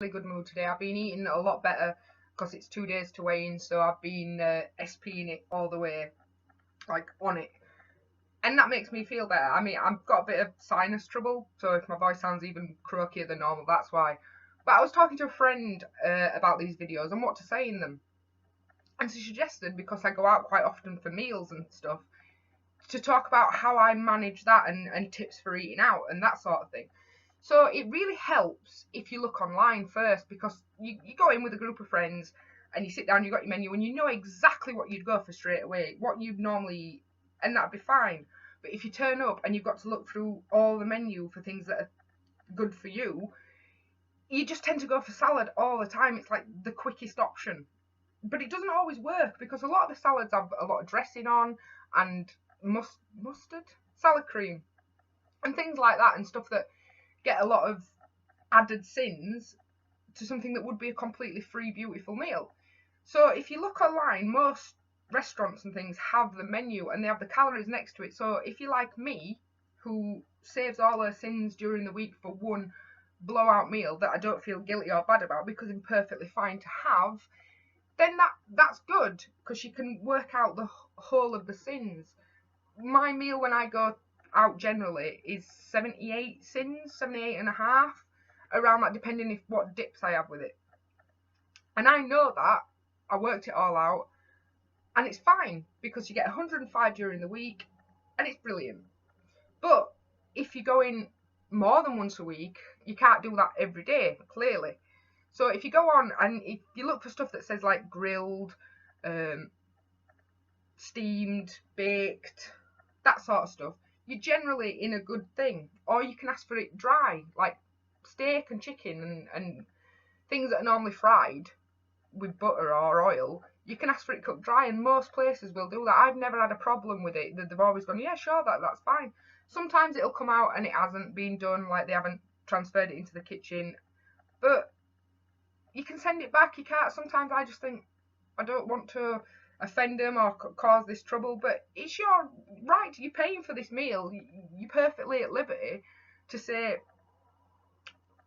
really good mood today. I've been eating a lot better because it's 2 days to weigh in, so I've been SPing it all the way, like on it. And that makes me feel better. I mean, I've got a bit of sinus trouble, so if my voice sounds even croakier than normal, that's why. But I was talking to a friend about these videos and what to say in them. And she suggested, because I go out quite often for meals and stuff, to talk about how I manage that and tips for eating out and that sort of thing. So it really helps if you look online first, because you go in with a group of friends and you sit down, you've got your menu and you know exactly what you'd go for straight away, what you'd normally eat, and that'd be fine. But if you turn up and you've got to look through all the menu for things that are good for you, you just tend to go for salad all the time. It's like the quickest option. But it doesn't always work, because a lot of the salads have a lot of dressing on and mustard, salad cream, and things like that, and stuff that get a lot of added sins to something that would be a completely free, beautiful meal. So if you look online, most restaurants and things have the menu and they have the calories next to it. So if you're like me, who saves all her sins during the week for one blowout meal that I don't feel guilty or bad about because I'm perfectly fine to have, then that's good, because you can work out the whole of the sins. My meal when I go out generally is 78 sins, 78 and a half, around that, depending if what dips I have with it. And I know that, I worked it all out, and it's fine, because you get 105 during the week, and it's brilliant. But if you go in more than once a week, you can't do that every day, clearly. So if you go on and if you look for stuff that says like grilled, steamed, baked, that sort of stuff, you're generally in a good thing. Or you can ask for it dry, like steak and chicken and things that are normally fried with butter or oil. You can ask for it cooked dry, and most places will do that. I've never had a problem with it. They've always gone, yeah, sure, that's fine. Sometimes it'll come out and it hasn't been done, like they haven't transferred it into the kitchen. But you can send it back. You can't. Sometimes I just think, I don't want to offend them or cause this trouble, but it's your right. You're paying for this meal. You're perfectly at liberty to say,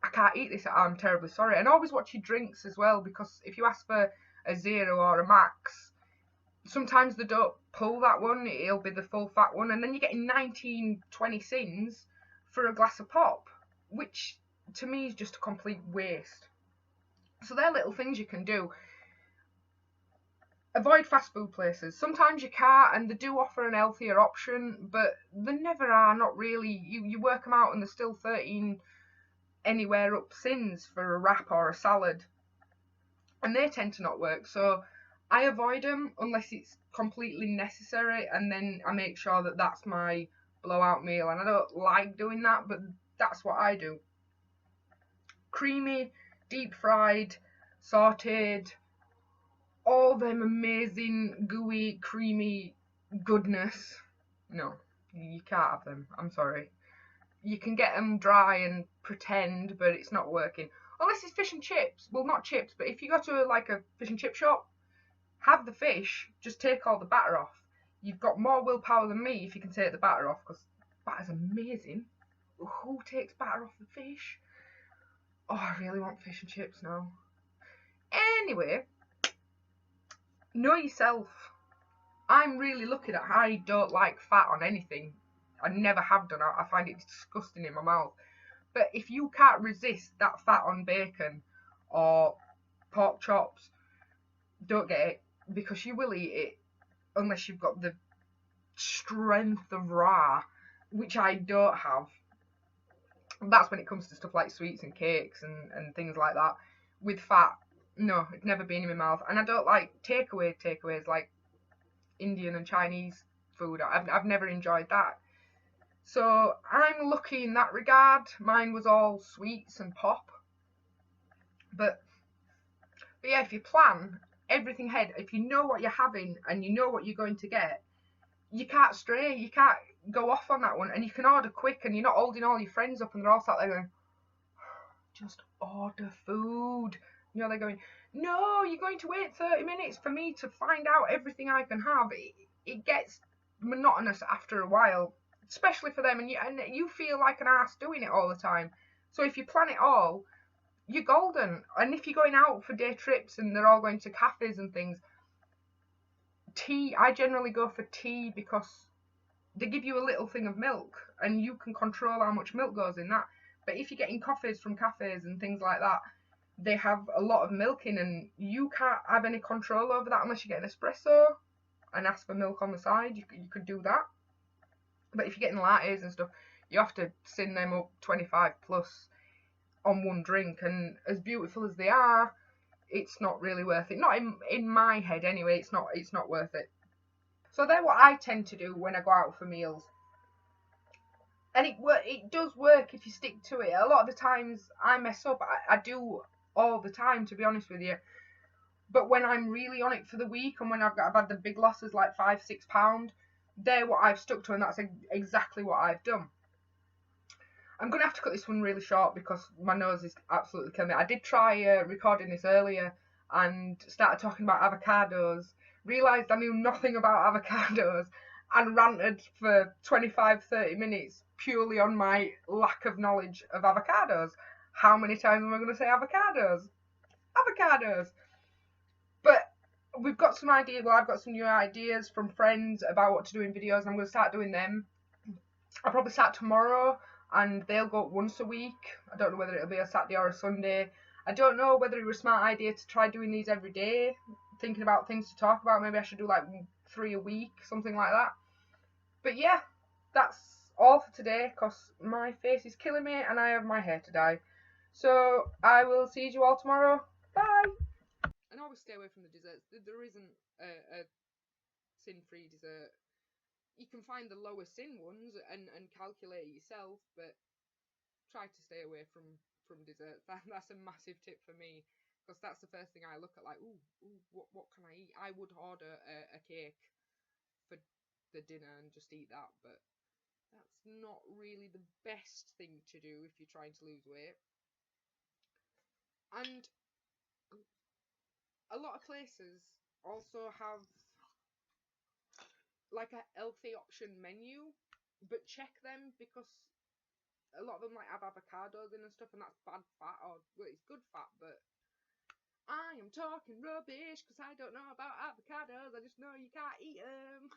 I can't eat this, I'm terribly sorry. And always watch your drinks as well, because if you ask for a zero or a max, sometimes they don't pull that one. It'll be the full fat one, and then you're getting 19, 20 sins for a glass of pop, which to me is just a complete waste. So they're little things you can do. Avoid fast food places. Sometimes you can't, and they do offer an healthier option, but they never are, not really. You work them out and they're still 13 anywhere up sins for a wrap or a salad, and they tend to not work. So I avoid them unless it's completely necessary, and then I make sure that that's my blowout meal. And I don't like doing that, but that's what I do. Creamy, deep fried, sauteed, all them amazing gooey creamy goodness, no, you can't have them. I'm sorry. You can get them dry and pretend, but it's not working unless it's fish and chips. Well, not chips, but if you go to like a fish and chip shop, have the fish, just take all the batter off. You've got more willpower than me if you can take the batter off, because batter's amazing. Who takes batter off the fish? Oh, I really want fish and chips now. Anyway, know yourself. I'm really lucky that I don't like fat on anything. I never have done. I find it disgusting in my mouth. But if you can't resist that fat on bacon or pork chops, don't get it, because you will eat it unless you've got the strength of raw, which I don't have. That's when it comes to stuff like sweets and cakes and things like that. With fat, no, it's never been in my mouth. And I don't like takeaways like Indian and Chinese food. I've never enjoyed that. So I'm lucky in that regard. Mine was all sweets and pop. But yeah, if you plan everything ahead, if you know what you're having and you know what you're going to get, you can't stray. You can't go off on that one. And you can order quick, and you're not holding all your friends up and they're all sat there going, just order food. You know, they're going, no, you're going to wait 30 minutes for me to find out everything I can have. It gets monotonous after a while, especially for them, and you feel like an ass doing it all the time. So if you plan it all, you're golden. And if you're going out for day trips and they're all going to cafes and things, tea, I generally go for tea because they give you a little thing of milk and you can control how much milk goes in that. But if you're getting coffees from cafes and things like that, they have a lot of milk in and you can't have any control over that unless you get an espresso and ask for milk on the side. You could do that. But if you're getting lattes and stuff, you have to syn them up 25 plus on one drink. And as beautiful as they are, it's not really worth it. Not in my head anyway, it's not worth it. So they're what I tend to do when I go out for meals. And it does work if you stick to it. A lot of the times I mess up. I do all the time, to be honest with you. But when I'm really on it for the week and when I've had the big losses like £5-6, they're what I've stuck to, and that's exactly what I've done. I'm going to have to cut this one really short because my nose is absolutely killing me. I did try recording this earlier and started talking about avocados, realised I knew nothing about avocados and ranted for 25-30 minutes purely on my lack of knowledge of avocados. How many times am I going to say avocados? Avocados! But we've got some ideas, well, I've got some new ideas from friends about what to do in videos. I'm going to start doing them. I'll probably start tomorrow and they'll go up once a week. I don't know whether it'll be a Saturday or a Sunday. I don't know whether it was a smart idea to try doing these every day, thinking about things to talk about. Maybe I should do like 3 a week, something like that. But yeah, that's all for today because my face is killing me and I have my hair to dye. So I will see you all tomorrow. Bye! And always stay away from the desserts. There isn't a syn-free dessert. You can find the lower syn ones and calculate it yourself, but try to stay away from desserts. That's a massive tip for me because that's the first thing I look at, like, ooh, what can I eat? I would order a cake for the dinner and just eat that, but that's not really the best thing to do if you're trying to lose weight. And a lot of places also have like a healthy option menu, but check them because a lot of them like have avocados in and stuff, and that's bad fat, or well, it's good fat, but I am talking rubbish because I don't know about avocados. I just know you can't eat them.